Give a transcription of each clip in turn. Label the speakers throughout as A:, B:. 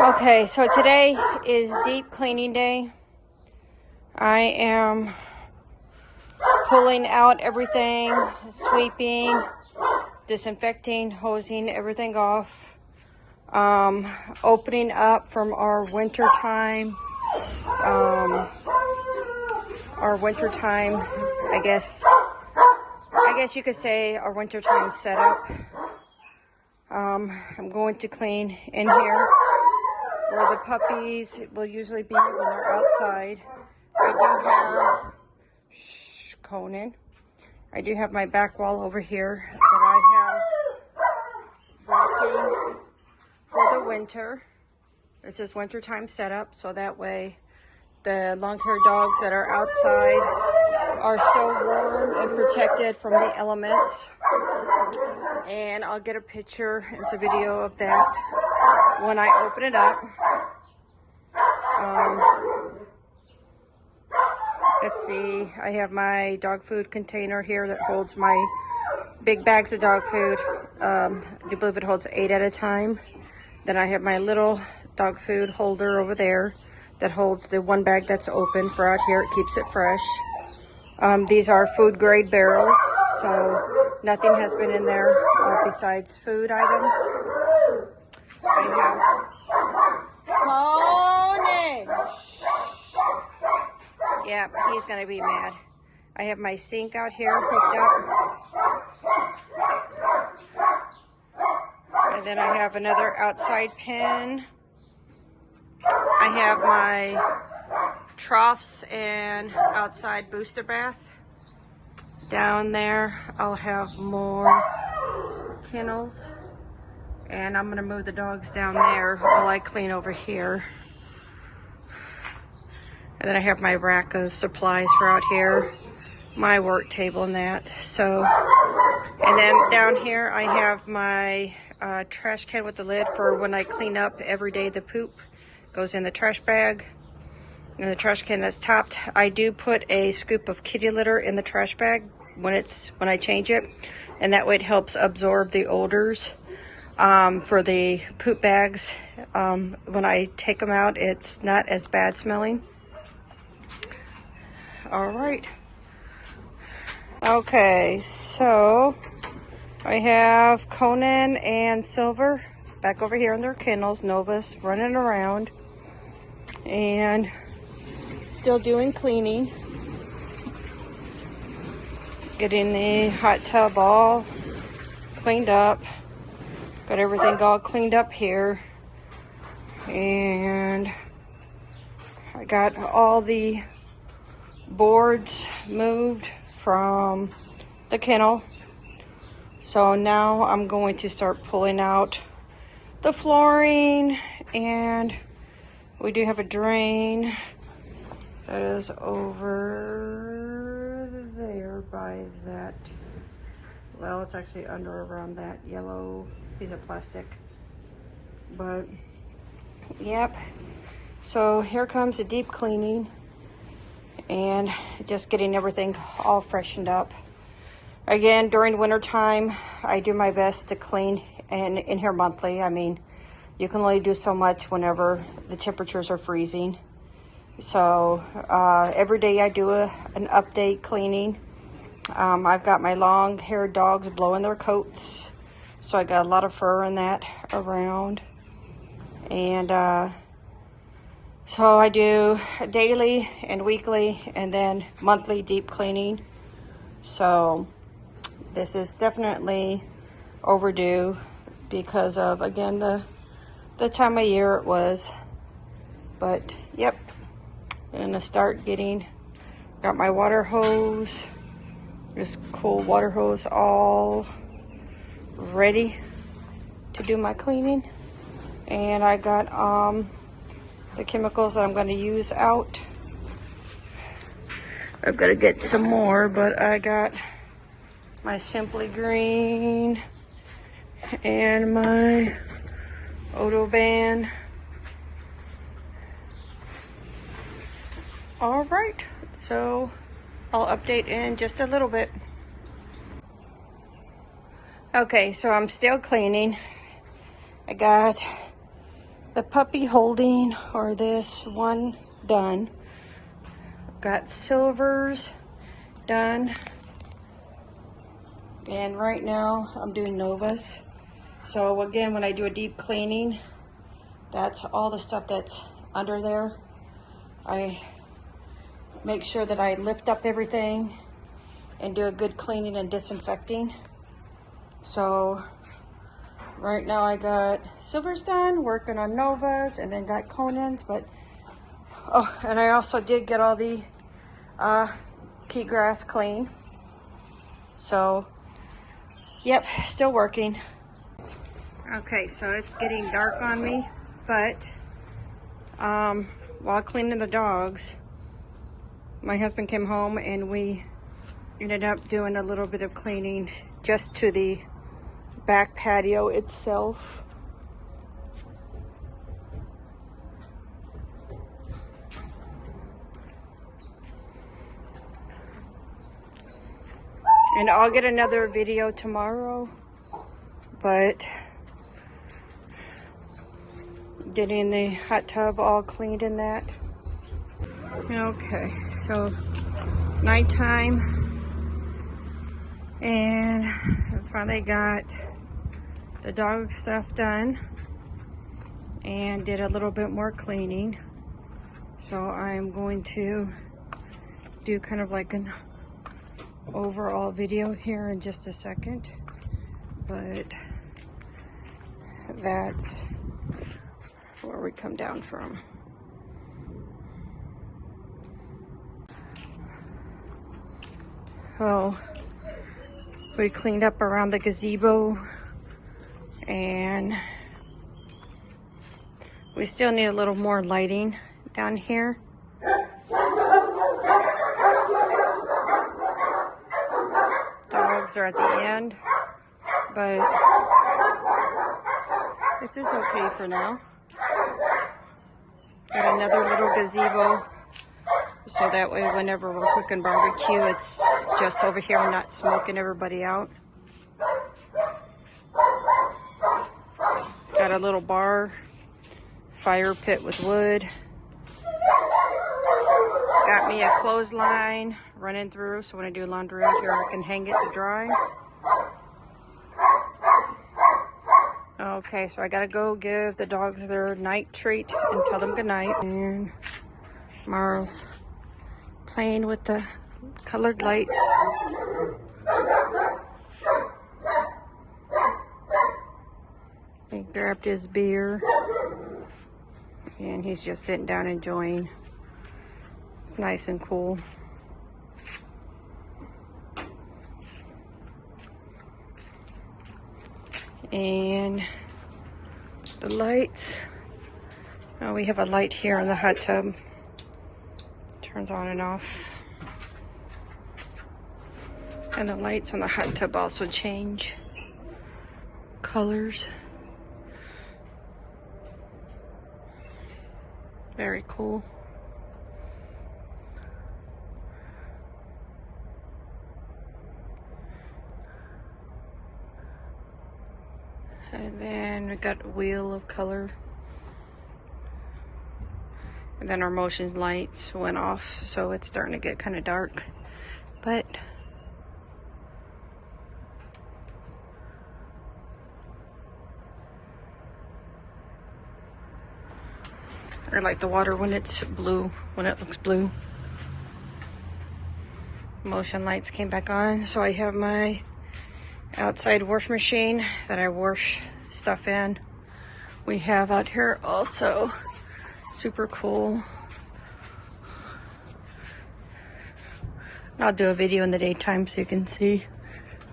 A: Okay, so today is deep cleaning day. I am pulling out everything, sweeping, disinfecting, hosing everything off, opening up from our winter time, I guess you could say our wintertime setup. I'm going to clean in here where the puppies will usually be when they're outside. I do have, Conan. I do have my back wall over here that I have blocking for the winter. This is wintertime setup, so that way the long-haired dogs that are outside are still warm and protected from the elements. And I'll get a picture and some video of that when I open it up. Let's see, I have my dog food container here that holds my big bags of dog food. I do believe it holds 8 at a time. Then I have my little dog food holder over there that holds the one bag that's open for out here. It keeps it fresh. These are food grade barrels, so nothing has been in there besides food items. I have Pony. Yeah, he's gonna be mad. I have my sink out here hooked up. And then I have another outside pen. I have my troughs and outside booster bath. Down there, I'll have more kennels. And I'm gonna move the dogs down there while I clean over here. And then I have my rack of supplies for out here, my work table and that. So, and then down here I have my trash can with the lid for when I clean up every day. The poop goes in the trash bag. And the trash can that's topped, I do put a scoop of kitty litter in the trash bag when I change it, and that way it helps absorb the odors for the poop bags. When I take them out, it's not as bad smelling. All right. Okay, so I have Conan and Silver back over here in their kennels, Nova's running around and still doing cleaning. Getting the hot tub all cleaned up. Got everything all cleaned up here. And I got all the boards moved from the kennel. So now I'm going to start pulling out the flooring, and we do have a drain that is over there by that, well, it's actually under around that yellow piece of plastic. But yep, so here comes the deep cleaning and just getting everything all freshened up. Again, during winter time, I do my best to clean in here monthly. I mean, you can only do so much whenever the temperatures are freezing. So every day I do an update cleaning. I've got my long-haired dogs blowing their coats, so I got a lot of fur in that around. And so I do daily and weekly and then monthly deep cleaning. So this is definitely overdue because of, again, the time of year it was. But yep, I'm gonna start got my water hose, this cool water hose, all ready to do my cleaning. And I got the chemicals that I'm going to use out. I've got to get some more, but I got my Simply Green and my Odoban. All right, so I'll update in just a little bit. Okay, so I'm still cleaning. I got the puppy holding, or this one, done. Got silvers done. And right now I'm doing novas. So again, when I do a deep cleaning, that's all the stuff that's under there. I make sure that I lift up everything and do a good cleaning and disinfecting. So right now I got silvers done, working on novas, and then got Conans. But oh, and I also did get all the key grass clean. So yep, still working. Okay, so it's getting dark on me, but while cleaning the dogs, my husband came home and we ended up doing a little bit of cleaning just to the back patio itself. And I'll get another video tomorrow, but getting the hot tub all cleaned in that. Okay, so nighttime, and I finally got the dog stuff done and did a little bit more cleaning. So I'm going to do kind of like an overall video here in just a second, but that's where we come down from. Oh, we cleaned up around the gazebo, and we still need a little more lighting down here. Dogs are at the end, but this is okay for now. Got another little gazebo, so that way whenever we're cooking barbecue, it's just over here, not smoking everybody out. Got a little bar, fire pit with wood. Got me a clothesline running through, so when I do laundry out here, I can hang it to dry. Okay, so I gotta go give the dogs their night treat and tell them goodnight. And Marl's playing with the colored lights. He grabbed his beer, and he's just sitting down enjoying. It's nice and cool. And the lights, oh, we have a light here in the hot tub. Turns on and off. And the lights on the hot tub also change colors. Very cool. And then we got a wheel of color. And then our motion lights went off, so it's starting to get kind of dark. But I like the water when it's blue, when it looks blue. Motion lights came back on, so I have my outside wash machine that I wash stuff in. We have out here also, super cool. I'll do a video in the daytime so you can see,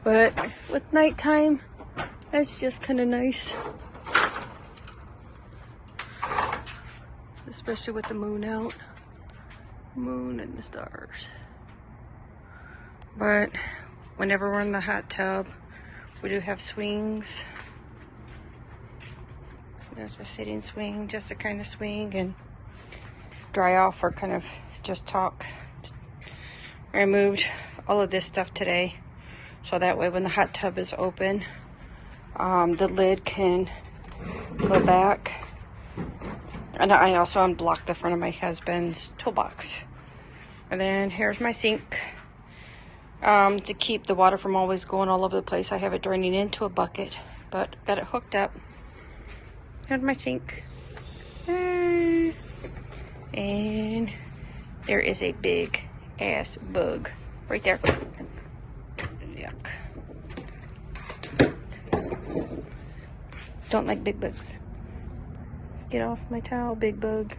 A: but with nighttime, that's just kind of nice, especially with the moon out, moon and the stars. But whenever we're in the hot tub, we do have swings. There's a sitting swing, just to kind of swing and dry off or kind of just talk. I removed all of this stuff today, so that way when the hot tub is open, the lid can go back And I also unblocked the front of my husband's toolbox. And then here's my sink. To keep the water from always going all over the place, I have it draining into a bucket, but got it hooked up. Here's my sink. And there is a big ass bug right there. Yuck. Don't like big bugs. Get off my towel, big bug.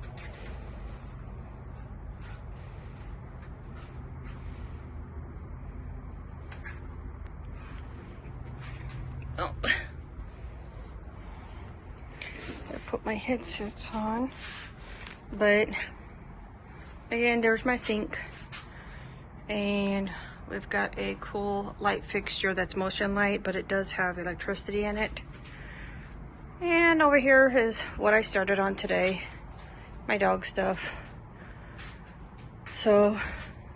A: Oh. I put my headsets on. But again, there's my sink. And we've got a cool light fixture that's motion light, but it does have electricity in it. And over here is what I started on today, my dog stuff. So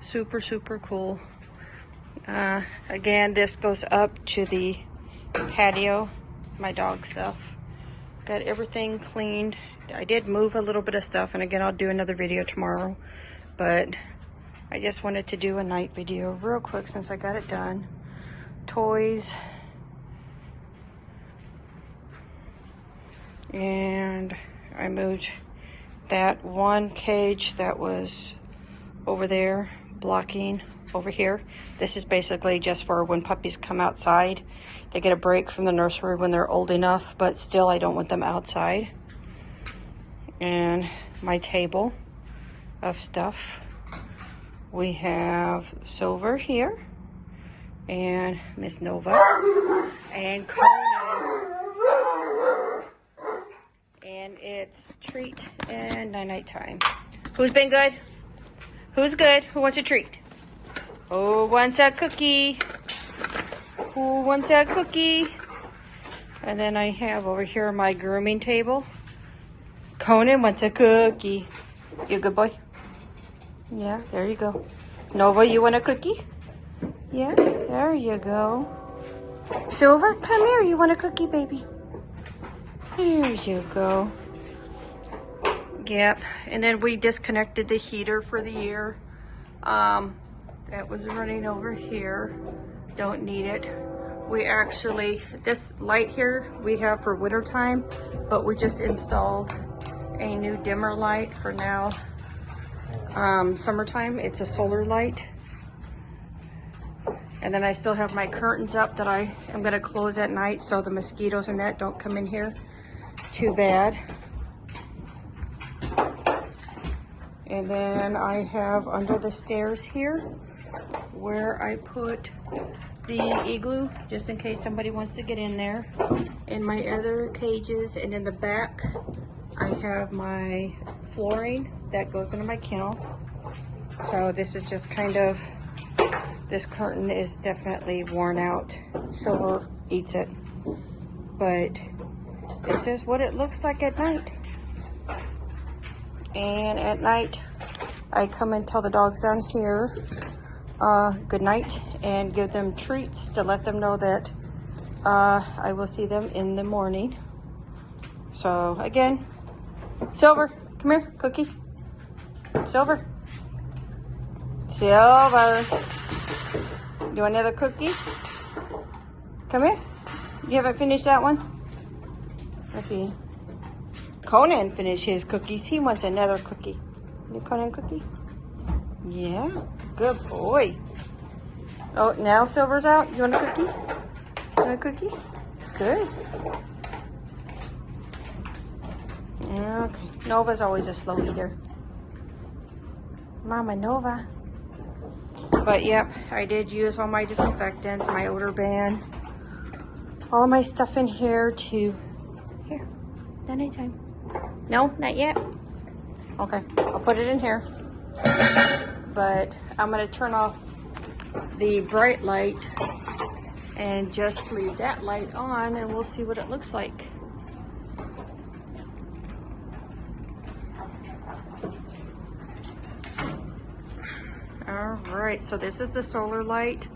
A: super, super cool. Again, this goes up to the patio, my dog stuff. Got everything cleaned. I did move a little bit of stuff, and again, I'll do another video tomorrow, but I just wanted to do a night video real quick since I got it done. Toys. And I moved that one cage that was over there, blocking over here. This is basically just for when puppies come outside. They get a break from the nursery when they're old enough, but still I don't want them outside. And my table of stuff. We have Silver here, and Miss Nova, and Conan. And it's treat and night time. Who's been good? Who's good? Who wants a treat? Who wants a cookie? Who wants a cookie? And then I have over here my grooming table. Conan wants a cookie. You a good boy? Yeah, there you go. Nova, you want a cookie? Yeah, there you go. Silver, come here. You want a cookie, baby? There you go. Yep. And then we disconnected the heater for the year. That was running over here. Don't need it. We actually, this light here we have for winter time, but we just installed a new dimmer light for now. Summertime, it's a solar light. And then I still have my curtains up that I am gonna close at night so the mosquitoes and that don't come in here too bad. And then I have under the stairs here where I put the igloo just in case somebody wants to get in there, and my other cages. And in the back I have my flooring that goes into my kennel. So this is just kind of, this curtain is definitely worn out. Silver eats it, but this is what it looks like at night. And at night I come and tell the dogs down here good night and give them treats to let them know that I will see them in the morning. So again, Silver, come here, cookie. Silver. Silver. You want another cookie? Come here. You haven't finished that one? Let's see. Conan finished his cookies. He wants another cookie. You Conan cookie? Yeah, good boy. Oh, now Silver's out. You want a cookie? You want a cookie? Good. Okay. Nova's always a slow eater. Mama Nova. But yep, I did use all my disinfectants, my odor ban, all of my stuff in here to, here, not anytime. No, not yet. Okay, I'll put it in here. But I'm gonna turn off the bright light and just leave that light on, and we'll see what it looks like. All right, so this is the solar light,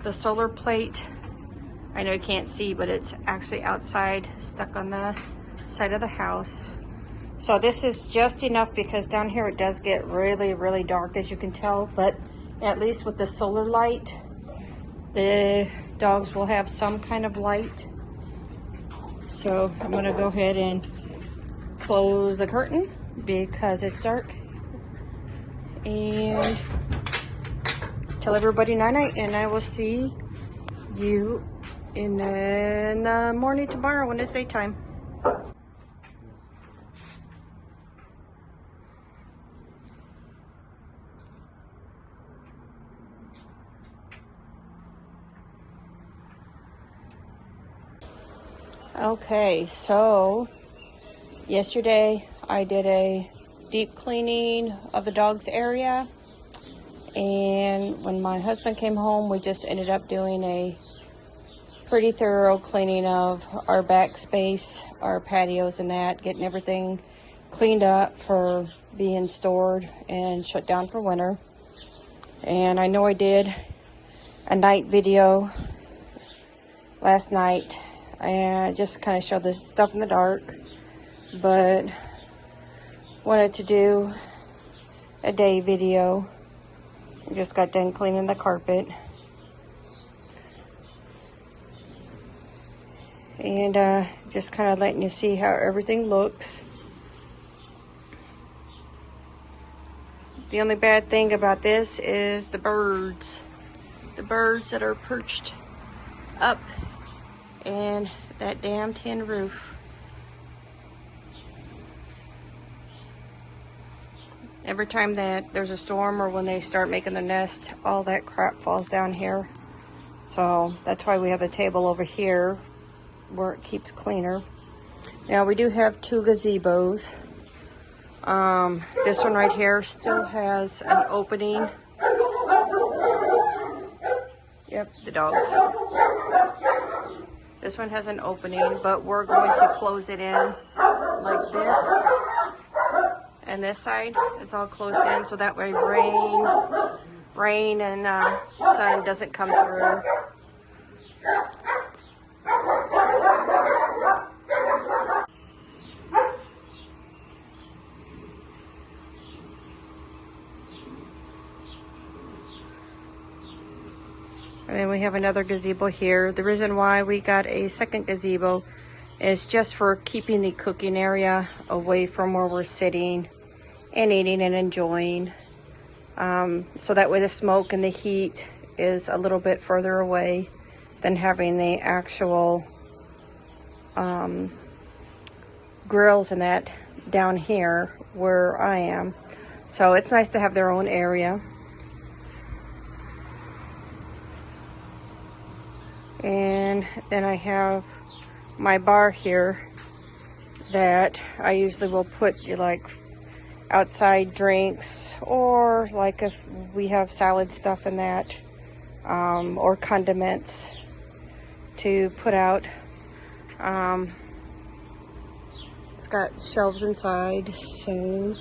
A: the solar plate. I know you can't see, but it's actually outside, stuck on the side of the house. So this is just enough because down here it does get really, really dark, as you can tell, but at least with the solar light, the dogs will have some kind of light. So I'm gonna go ahead and close the curtain because it's dark, and tell everybody night-night, and I will see you in the morning tomorrow when it's daytime. Okay, so yesterday I did a deep cleaning of the dog's area, and when my husband came home, we just ended up doing a pretty thorough cleaning of our back space, our patios and that, getting everything cleaned up for being stored and shut down for winter. And I know I did a night video last night and just kind of showed the stuff in the dark, but wanted to do a day video. I just got done cleaning the carpet, and just kind of letting you see how everything looks. The only bad thing about this is the birds that are perched up in that damn tin roof. Every time that there's a storm or when they start making their nest, all that crap falls down here. So that's why we have the table over here where it keeps cleaner. Now we do have 2 gazebos. This one right here still has an opening. Yep, the dogs. This one has an opening, but we're going to close it in like this. And this side is all closed in, so that way rain and sun doesn't come through. And then we have another gazebo here. The reason why we got a second gazebo is just for keeping the cooking area away from where we're sitting and eating and enjoying. So that way the smoke and the heat is a little bit further away than having the actual grills and that down here where I am. So it's nice to have their own area. And then I have my bar here that I usually will put like outside drinks, or like if we have salad stuff in that, or condiments to put out. It's got shelves inside, so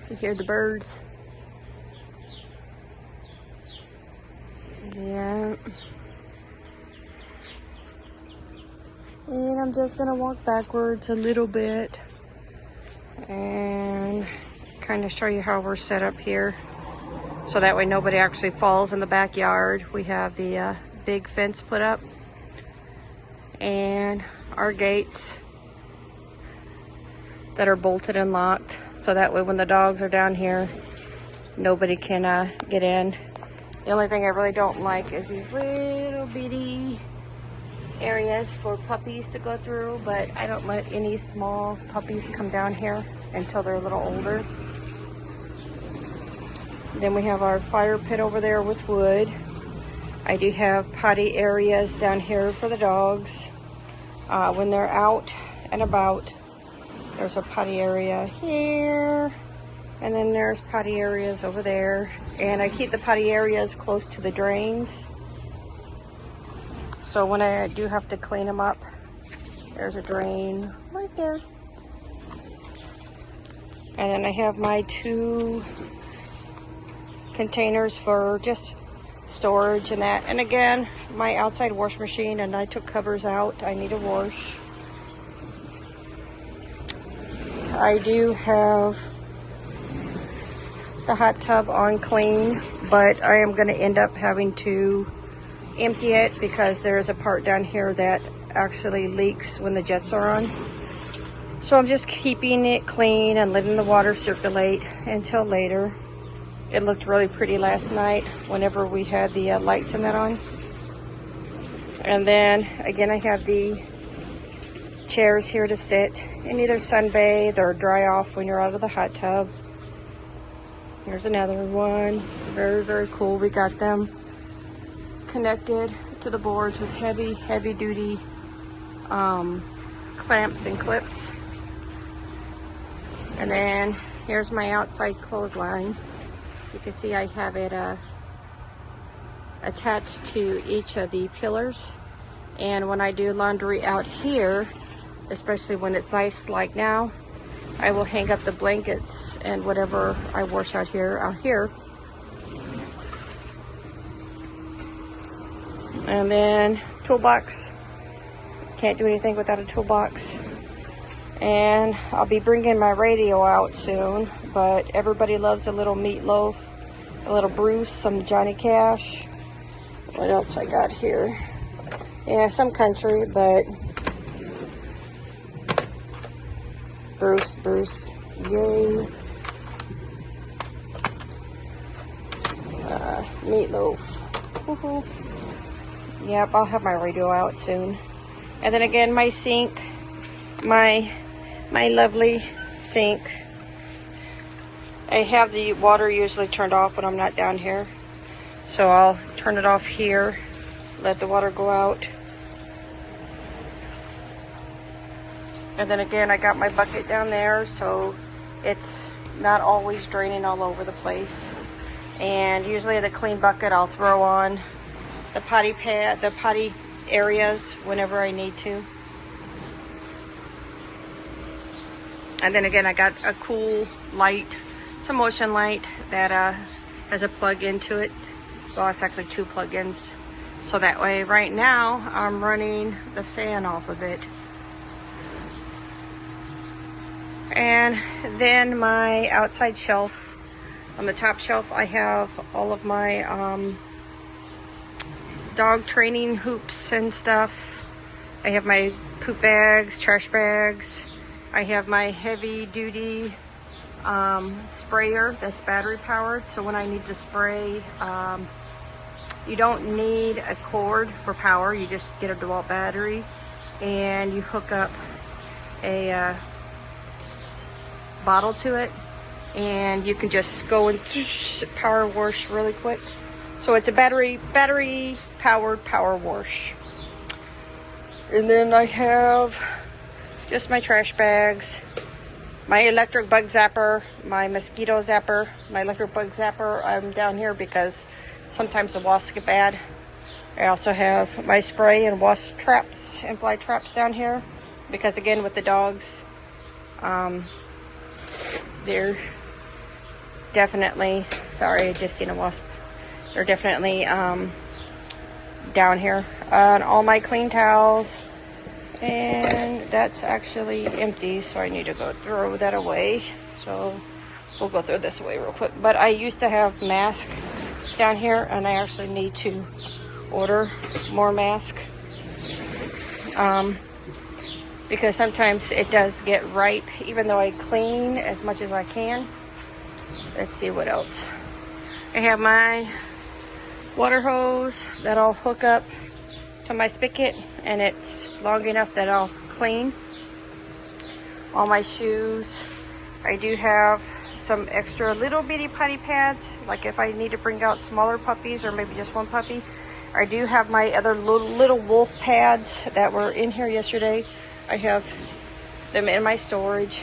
A: you hear the birds. Yeah. And I'm just gonna walk backwards a little bit and kind of show you how we're set up here, so that way nobody actually falls in the backyard. We have the big fence put up and our gates that are bolted and locked, so that way when the dogs are down here, nobody can get in. The only thing I really don't like is these little bitty areas for puppies to go through, but I don't let any small puppies come down here until they're a little older. Then we have our fire pit over there with wood. I do have potty areas down here for the dogs. When they're out and about, there's a potty area here, and then there's potty areas over there. And I keep the potty areas close to the drains, so when I do have to clean them up, there's a drain right there. And then I have my 2 containers for just storage and that. And again, my outside wash machine, and I took covers out. I need to wash. I do have the hot tub on clean, but I am going to end up having to empty it because there is a part down here that actually leaks when the jets are on. So I'm just keeping it clean and letting the water circulate until later. It looked really pretty last night whenever we had the lights and that on. And then again, I have the chairs here to sit and either sunbathe or dry off when you're out of the hot tub. Here's another one. Very, very cool. We got them connected to the boards with heavy duty clamps and clips. And then here's my outside clothesline. You can see I have it attached to each of the pillars. And when I do laundry out here, especially when it's nice like now, I will hang up the blankets and whatever I wash out here. And then toolbox. Can't do anything without a toolbox. And I'll be bringing my radio out soon, but everybody loves a little meatloaf, a little Bruce, some Johnny Cash. What else I got here? Yeah, some country, but Bruce, yay. Meatloaf. Woohoo. Yep, I'll have my radio out soon. And then again, my sink, my lovely sink. I have the water usually turned off when I'm not down here. So I'll turn it off here, let the water go out. And then again, I got my bucket down there, so it's not always draining all over the place. And usually the clean bucket I'll throw on the potty pad, the potty areas whenever I need to. And then again, I got a cool light, some motion light that has a plug into it. Well, it's actually 2 plug-ins. So that way, right now, I'm running the fan off of it. And then my outside shelf. On the top shelf, I have all of my dog training hoops and stuff. I have my poop bags, trash bags. I have my heavy duty sprayer that's battery powered. So when I need to spray, you don't need a cord for power. You just get a DeWalt battery and you hook up a bottle to it, and you can just go and power wash really quick. So it's a battery powered power wash. And then I have just my trash bags, my electric bug zapper, my mosquito zapper. My electric bug zapper, I'm down here because sometimes the wasps get bad. I also have my spray and wasp traps and fly traps down here because again with the dogs, they're definitely, sorry, I just seen a wasp. They're definitely down here. And all my clean towels. And that's actually empty, so I need to go throw that away. So we'll go throw this away real quick. But I used to have masks down here, and I actually need to order more masks. Because sometimes it does get ripe, even though I clean as much as I can. Let's see what else. I have my water hose that I'll hook up to my spigot, and it's long enough that I'll clean. All my shoes. I do have some extra little bitty potty pads, like if I need to bring out smaller puppies or maybe just one puppy. I do have my other little wolf pads that were in here yesterday. I have them in my storage.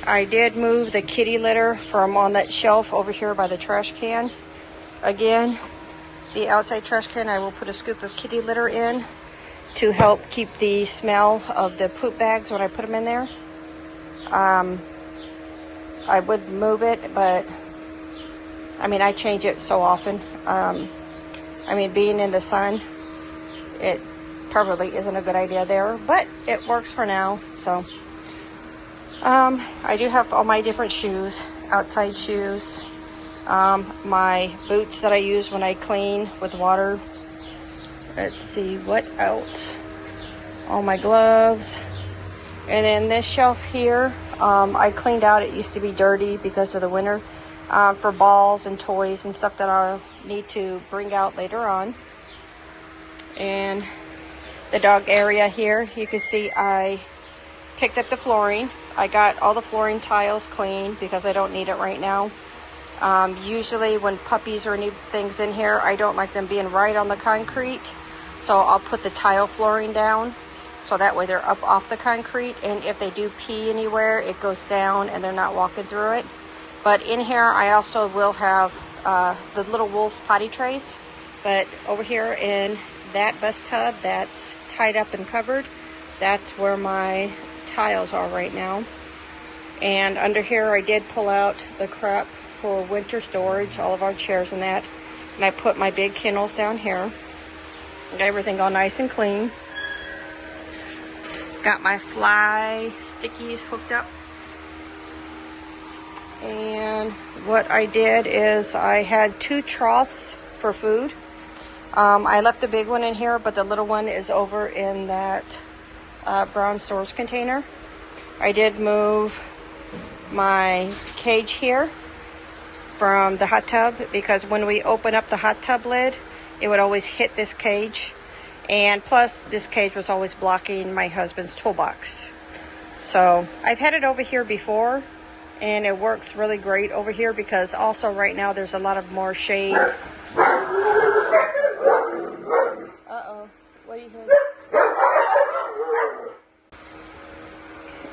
A: I did move the kitty litter from on that shelf over here by the trash can. Again, the outside trash can, I will put a scoop of kitty litter in to help keep the smell of the poop bags when I put them in there. I would move it, but I mean, I change it so often. I mean, being in the sun, it probably isn't a good idea there, but it works for now. So I do have all my different shoes, outside shoes, my boots that I use when I clean with water. Let's see, what else? All my gloves. And then this shelf here, I cleaned out. It used to be dirty because of the winter, for balls and toys and stuff that I'll need to bring out later on. And the dog area here, you can see I picked up the flooring. I got all the flooring tiles cleaned because I don't need it right now. Usually when puppies or new things in here, I don't like them being right on the concrete. So I'll put the tile flooring down so that way they're up off the concrete. And if they do pee anywhere, it goes down and they're not walking through it. But in here, I also will have the little wolf's potty trays. But over here in that bus tub that's tied up and covered, that's where my tiles are right now. And under here I did pull out the crap for winter storage, all of our chairs and that, and I put my big kennels down here. Got everything all nice and clean. Got my fly stickies hooked up. And what I did is I had 2 troughs for food. I left the big one in here, but the little one is over in that brown storage container. I did move my cage here from the hot tub because when we open up the hot tub lid, it would always hit this cage. And plus, this cage was always blocking my husband's toolbox. So I've had it over here before, and it works really great over here because also right now there's a lot of more shade. Uh-oh, what do you hear?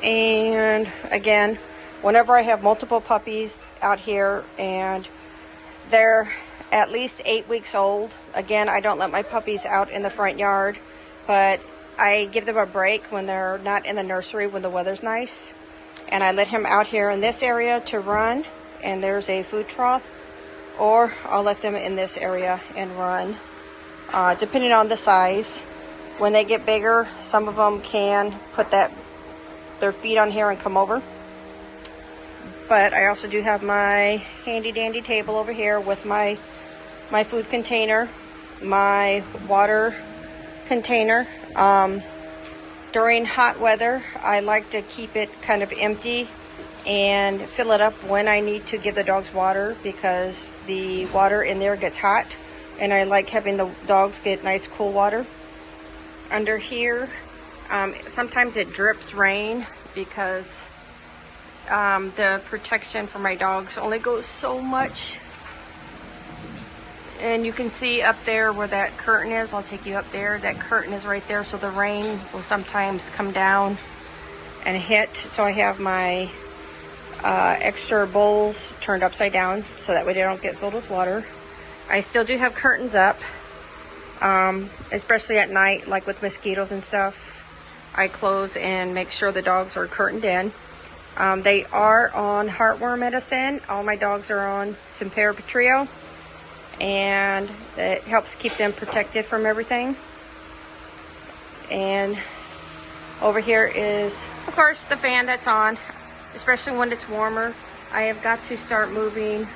A: And again, whenever I have multiple puppies out here and they're at least 8 weeks old, again, I don't let my puppies out in the front yard, but I give them a break when they're not in the nursery when the weather's nice. And I let him out here in this area to run, and there's a food trough, or I'll let them in this area and run, depending on the size. When they get bigger, some of them can put their feet on here and come over. But I also do have my handy dandy table over here with my food container, my water container. During hot weather, I like to keep it kind of empty and fill it up when I need to give the dogs water because the water in there gets hot, and I like having the dogs get nice cool water. Under here, sometimes it drips rain because the protection for my dogs only goes so much. And you can see up there where that curtain is. I'll take you up there. That curtain is right there, so the rain will sometimes come down and hit. So I have my extra bowls turned upside down so that way they don't get filled with water. I still do have curtains up, especially at night, like with mosquitoes and stuff. I close and make sure the dogs are curtained in. They are on heartworm medicine. All my dogs are on Patio, and it helps keep them protected from everything. And over here is, of course, the fan that's on, especially when it's warmer. I have got to start moving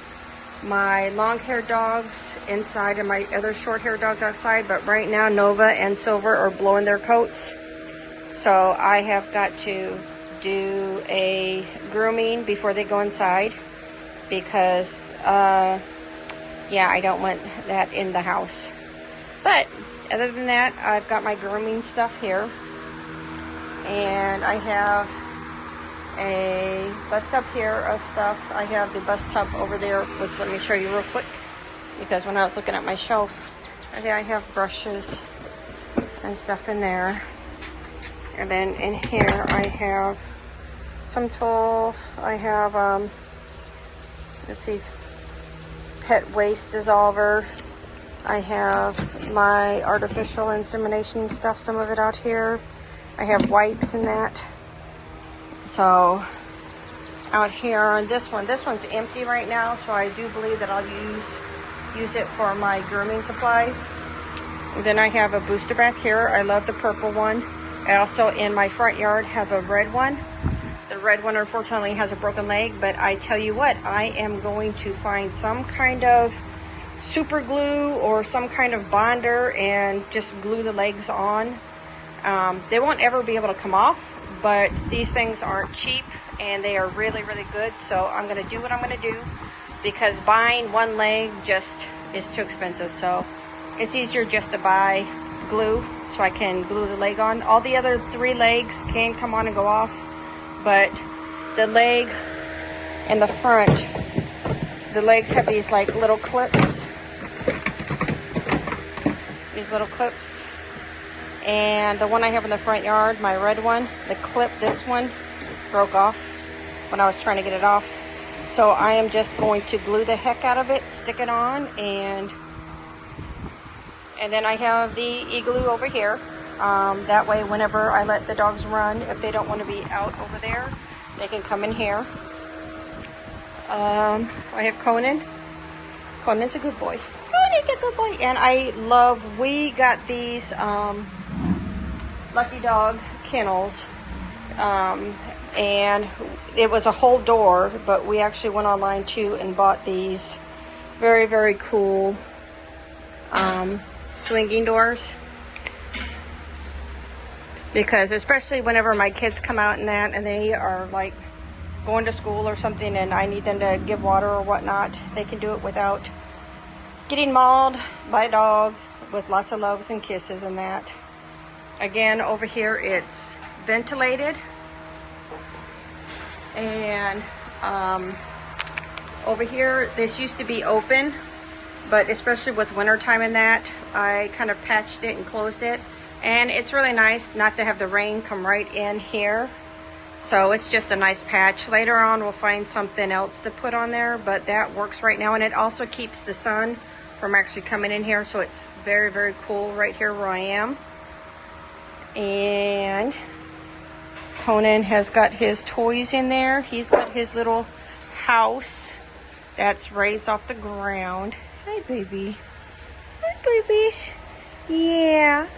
A: my long-haired dogs inside and my other short-haired dogs outside, but right now Nova and Silver are blowing their coats. So I have got to do a grooming before they go inside because yeah, I don't want that in the house. But other than that, I've got my grooming stuff here, and I have a bus tub here of stuff. I have the bus tub over there, which let me show you real quick, because when I was looking at my shelf, okay, I have brushes and stuff in there. And then in here I have some tools. I have let's see, pet waste dissolver. I have my artificial insemination stuff, some of it out here. I have wipes and that. So out here on this one's empty right now, so I do believe that I'll use it for my grooming supplies. And then I have a booster bath here. I love the purple one. I also in my front yard have a red one. The red one unfortunately has a broken leg, but I tell you what, I am going to find some kind of super glue or some kind of bonder and just glue the legs on. They won't ever be able to come off, but these things aren't cheap and they are really, really good. So I'm going to do what I'm going to do, because buying one leg just is too expensive. So it's easier just to buy glue so I can glue the leg on. All the other 3 legs can come on and go off, but the leg in the front, the legs have these like little clips. These little clips. And the one I have in the front yard, my red one, the clip, this one, broke off when I was trying to get it off. So I am just going to glue the heck out of it, stick it on, and then I have the e-glue over here. That way, whenever I let the dogs run, if they don't want to be out over there, they can come in here. I have Conan. Conan's a good boy. Conan's a good boy. And I love, we got these Lucky Dog Kennels. And it was a whole door, but we actually went online too and bought these very, very cool swinging doors. Because especially whenever my kids come out and that, and they are like going to school or something, and I need them to give water or whatnot, they can do it without getting mauled by a dog, with lots of loves and kisses and that. Again, over here it's ventilated, and over here this used to be open, but especially with winter time and that, I kind of patched it and closed it. And it's really nice not to have the rain come right in here. So it's just a nice patch. Later on we'll find something else to put on there, but that works right now. And it also keeps the sun from actually coming in here. So it's very, very cool right here where I am. And Conan has got his toys in there. He's got his little house that's raised off the ground. Hi, baby. Hi, babies. Yeah.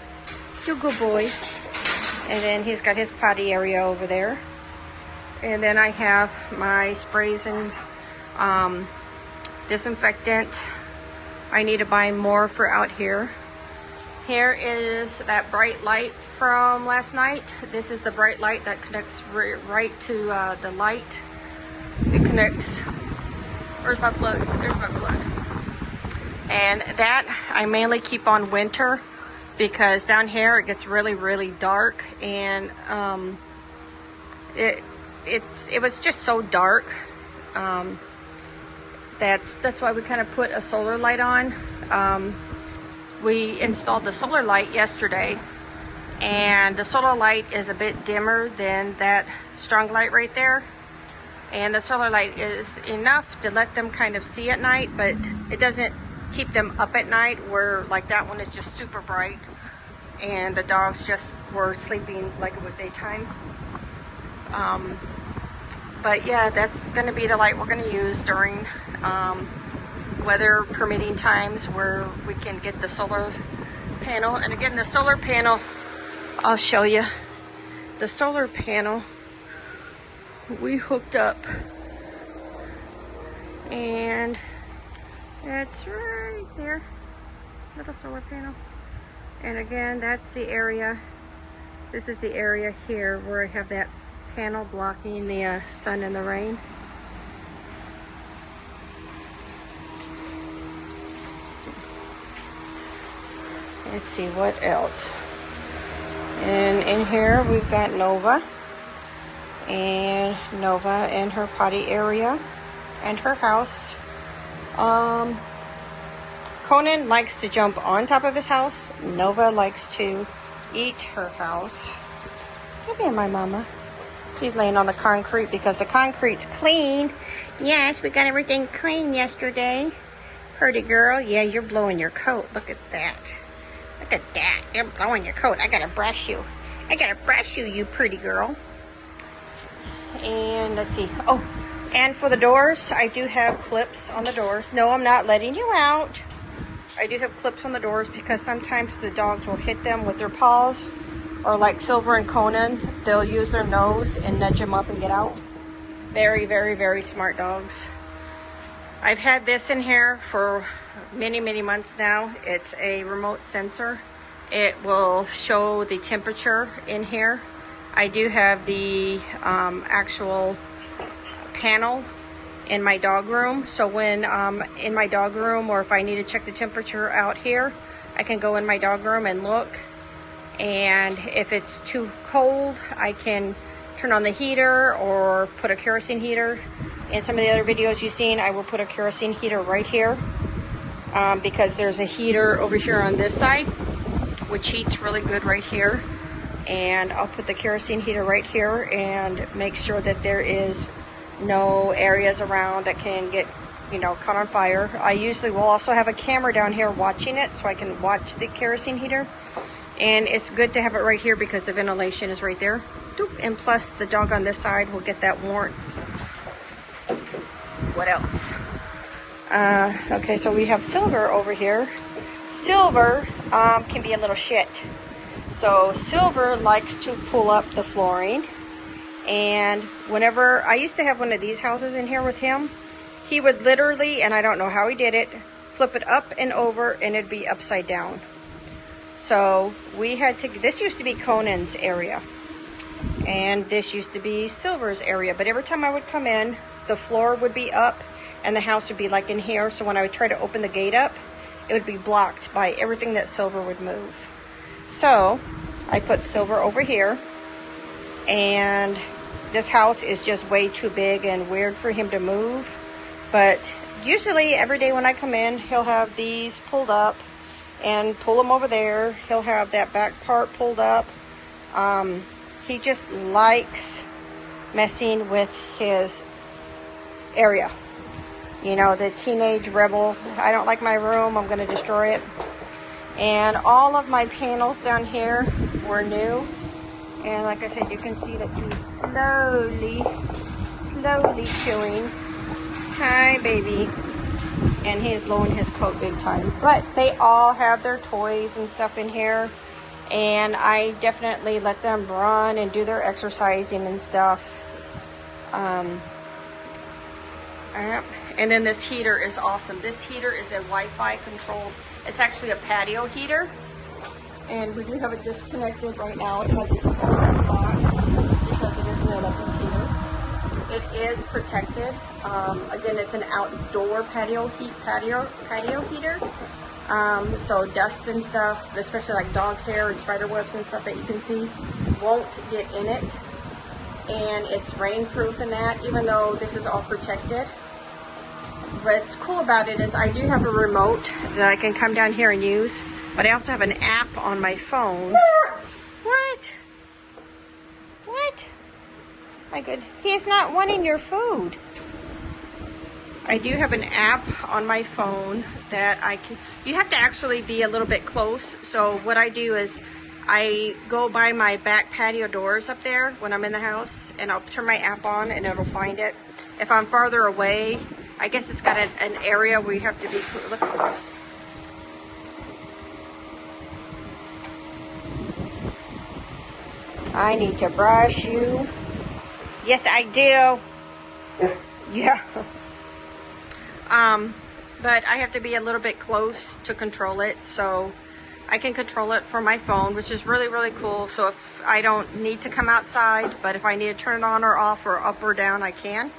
A: You're a good boy. And then he's got his potty area over there. And then I have my sprays and disinfectant. I need to buy more for out here. Here is that bright light from last night. This is the bright light that connects right to the light. It connects. Where's my plug? There's my plug. And that I mainly keep on winter, because down here it gets really, really dark, and it was just so dark. That's why we kind of put a solar light on. We installed the solar light yesterday, and the solar light is a bit dimmer than that strong light right there. And the solar light is enough to let them kind of see at night, but it doesn't keep them up at night, where like that one is just super bright and the dogs just were sleeping like it was daytime. But yeah, that's going to be the light we're going to use during weather permitting times, where we can get the solar panel. And again, the solar panel, I'll show you. The solar panel we hooked up, and it's right there, little solar panel. And again, that's the area, this is the area here where I have that panel blocking the sun and the rain. Let's see what else. And in here we've got Nova and her potty area and her house. Conan likes to jump on top of his house. Nova likes to eat her house. Come here, my mama. She's laying on the concrete because the concrete's clean. Yes, we got everything clean yesterday. Pretty girl. Yeah, you're blowing your coat. Look at that. Look at that. You're blowing your coat. I gotta brush you. I gotta brush you, you pretty girl. And let's see. Oh, and for the doors, I do have clips on the doors. No, I'm not letting you out. I do have clips on the doors because sometimes the dogs will hit them with their paws, or like Silver and Conan, they'll use their nose and nudge them up and get out. Very, very, very smart dogs. I've had this in here for many, many months now. It's a remote sensor. It will show the temperature in here. I do have the actual panel in my dog room. So when in my dog room, or if I need to check the temperature out here, I can go in my dog room and look. And if it's too cold, I can turn on the heater or put a kerosene heater. In some of the other videos you've seen, I will put a kerosene heater right here because there's a heater over here on this side, which heats really good right here. And I'll put the kerosene heater right here and make sure that there is no areas around that can get, you know, caught on fire. I usually will also have a camera down here watching it so I can watch the kerosene heater. And it's good to have it right here because the ventilation is right there. And plus the dog on this side will get that warmth. What else? Okay, so we have Silver over here. Silver can be a little shit. So Silver likes to pull up the flooring. And whenever, I used to have one of these houses in here with him, he would literally, and I don't know how he did it, flip it up and over and it'd be upside down. So we had to, this used to be Conan's area. And this used to be Silver's area. But every time I would come in, the floor would be up and the house would be like in here. So when I would try to open the gate up, it would be blocked by everything that Silver would move. So I put Silver over here, and this house is just way too big and weird for him to move. But usually every day when I come in, he'll have these pulled up and pull them over there. He'll have that back part pulled up. He just likes messing with his area. You know, the teenage rebel. I don't like my room, I'm going to destroy it. And all of my panels down here were new. And like I said, you can see that he's slowly chewing. Hi, baby. And he's blowing his coat big time. But they all have their toys and stuff in here. And I definitely let them run and do their exercising and stuff. And then this heater is awesome. This heater is a Wi-Fi controlled. It's actually a patio heater. And we do have it disconnected right now. It has its own box because it is an electric heater. It is protected. Again, it's an outdoor patio heater. So dust and stuff, especially like dog hair and spider webs and stuff that you can see, won't get in it. And it's rainproof in that, even though this is all protected. What's cool about it is I do have a remote that I can come down here and use, but I also have an app on my phone. What? What? My good. He's not wanting your food. I do have an app on my phone that I can, you have to actually be a little bit close. So what I do is I go by my back patio doors up there when I'm in the house, and I'll turn my app on and it'll find it. If I'm farther away, I guess it's got an area where you have to be, look. I need to brush you. Yes, I do. Yeah. But I have to be a little bit close to control it, so I can control it from my phone, which is really, really cool. So if I don't need to come outside, but if I need to turn it on or off or up or down, I can.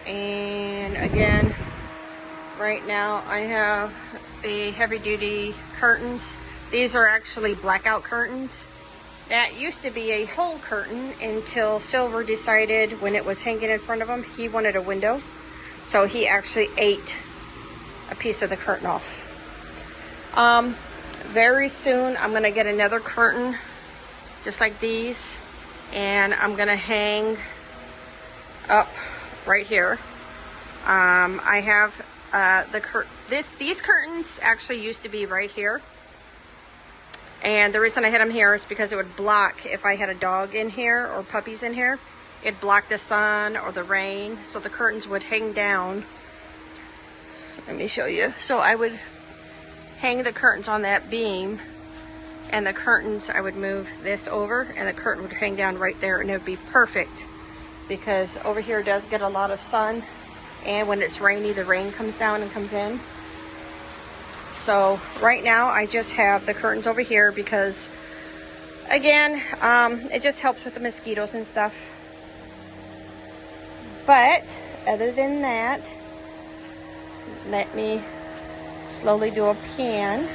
A: And again, right now I have the heavy duty curtains. These are actually blackout curtains. That used to be a whole curtain until Silver decided when it was hanging in front of him, he wanted a window. So he actually ate a piece of the curtain off. Very soon I'm gonna get another curtain just like these, and I'm gonna hang up right here. I have these curtains actually used to be right here. And the reason I had them here is because it would block, if I had a dog in here or puppies in here, it'd block the sun or the rain, so the curtains would hang down. Let me show you. So I would hang the curtains on that beam, And the curtains, I would move this over and the curtain would hang down right there, and it would be perfect because over here does get a lot of sun, and when it's rainy, the rain comes down and comes in. So right now I just have the curtains over here because, again, it just helps with the mosquitoes and stuff. But other than that, let me slowly do a pan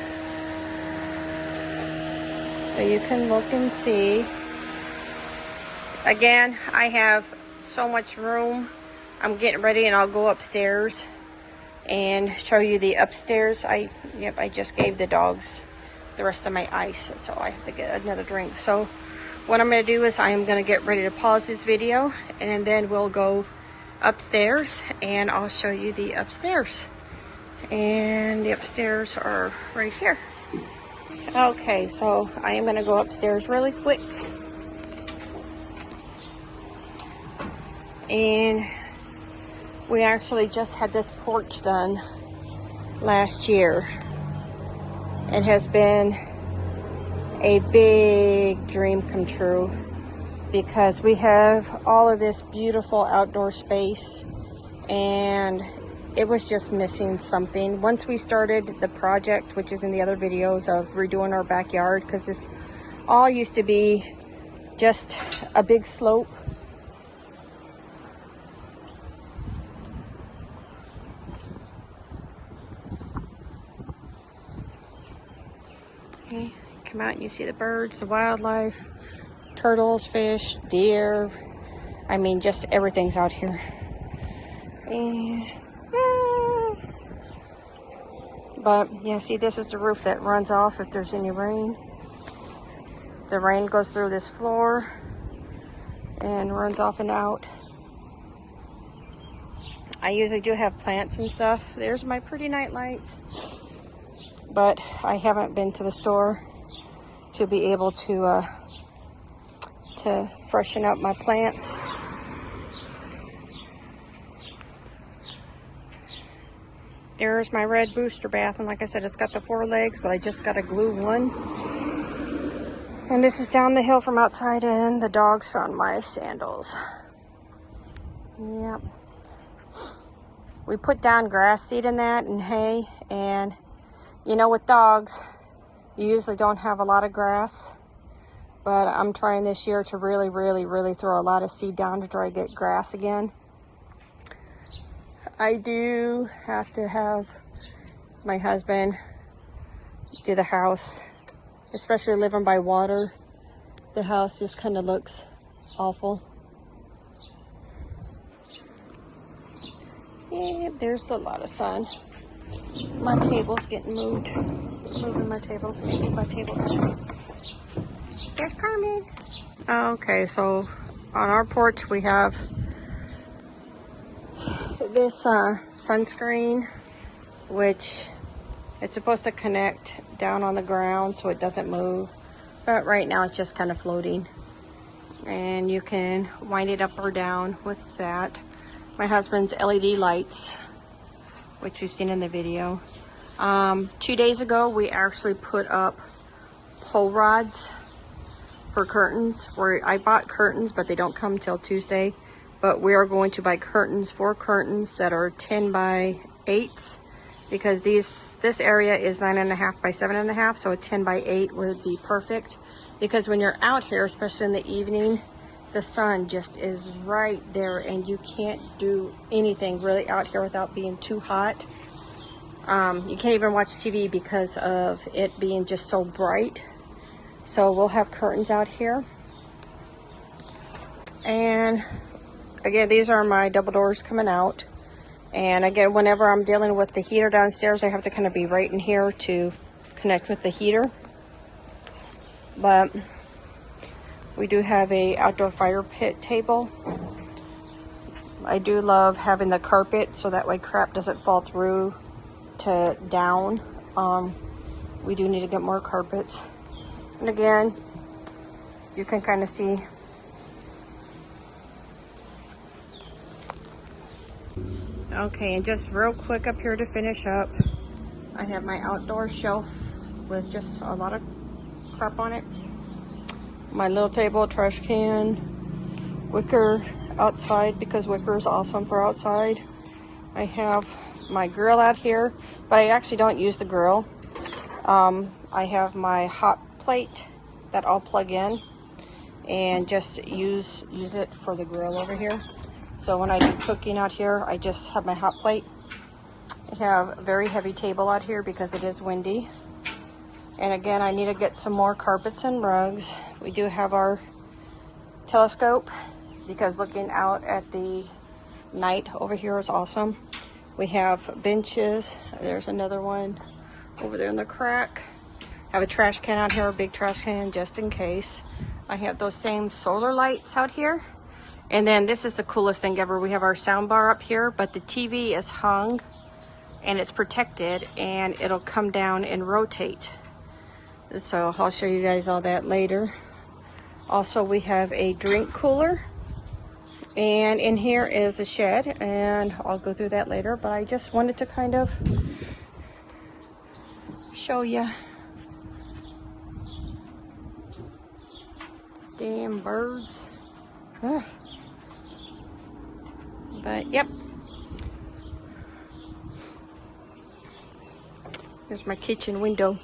A: so you can look and see. Again, I have so much room. I'm getting ready and I'll go upstairs and show you the upstairs. I just gave the dogs the rest of my ice, so I have to get another drink. So what I'm going to do is I'm going to get ready to pause this video, and then we'll go upstairs and I'll show you the upstairs. And the upstairs are right here. Okay, so I am going to go upstairs really quick. And we actually just had this porch done last year. It has been a big dream come true because we have all of this beautiful outdoor space, and it was just missing something. Once we started the project, which is in the other videos of redoing our backyard, because this all used to be just a big slope. Okay, come out and you see the birds, the wildlife, turtles, fish, deer. I mean, just everything's out here. And but yeah, see, this is the roof that runs off if there's any rain. The rain goes through this floor and runs off and out. I usually do have plants and stuff. There's my pretty night lights. But I haven't been to the store to be able to freshen up my plants. There's my red booster bath, and like I said, it's got the 4 legs, but I just got to glue one. And this is down the hill from outside, and the dogs found my sandals. Yep. We put down grass seed in that and hay, and you know, with dogs, you usually don't have a lot of grass, but I'm trying this year to really throw a lot of seed down to try to get grass again. I do have to have my husband do the house, especially living by water. The house just kind of looks awful. Yeah, there's a lot of sun. My table's getting moved. Moving my table. Maybe my table. There's Carmen. Okay, so on our porch we have this sunscreen, which it's supposed to connect down on the ground so it doesn't move, but right now it's just kind of floating, and you can wind it up or down with that. My husband's LED lights, which you've seen in the video. 2 days ago we actually put up pole rods for curtains, where I bought curtains, but they don't come till Tuesday. But we are going to buy curtains, 4 curtains that are 10 by 8, because this area is 9.5 by 7.5, so a 10 by 8 would be perfect. Because when you're out here, especially in the evening, the sun just is right there, and you can't do anything really out here without being too hot. You can't even watch TV because of it being just so bright. So we'll have curtains out here. And again, these are my double doors coming out. And again, whenever I'm dealing with the heater downstairs, I have to kind of be right in here to connect with the heater. But we do have a outdoor fire pit table. I do love having the carpet so that way crap doesn't fall through to down. We do need to get more carpets. And again, you can kind of see okay, and just real quick up here to finish up, I have my outdoor shelf with just a lot of crap on it. My little table, trash can, wicker outside because wicker is awesome for outside. I have my grill out here, but I actually don't use the grill. I have my hot plate that I'll plug in and just use it for the grill over here. So when I do cooking out here, I just have my hot plate. I have a very heavy table out here because it is windy. And again, I need to get some more carpets and rugs. We do have our telescope because looking out at the night over here is awesome. We have benches. There's another one over there in the crack. Have a trash can out here, a big trash can just in case. I have those same solar lights out here. And then this is the coolest thing ever. We have our sound bar up here, but the TV is hung and it's protected and it'll come down and rotate. So I'll show you guys all that later. Also, we have a drink cooler. And in here is a shed, and I'll go through that later, but I just wanted to kind of show you. Damn birds. Ugh. But yep. Here's my kitchen window.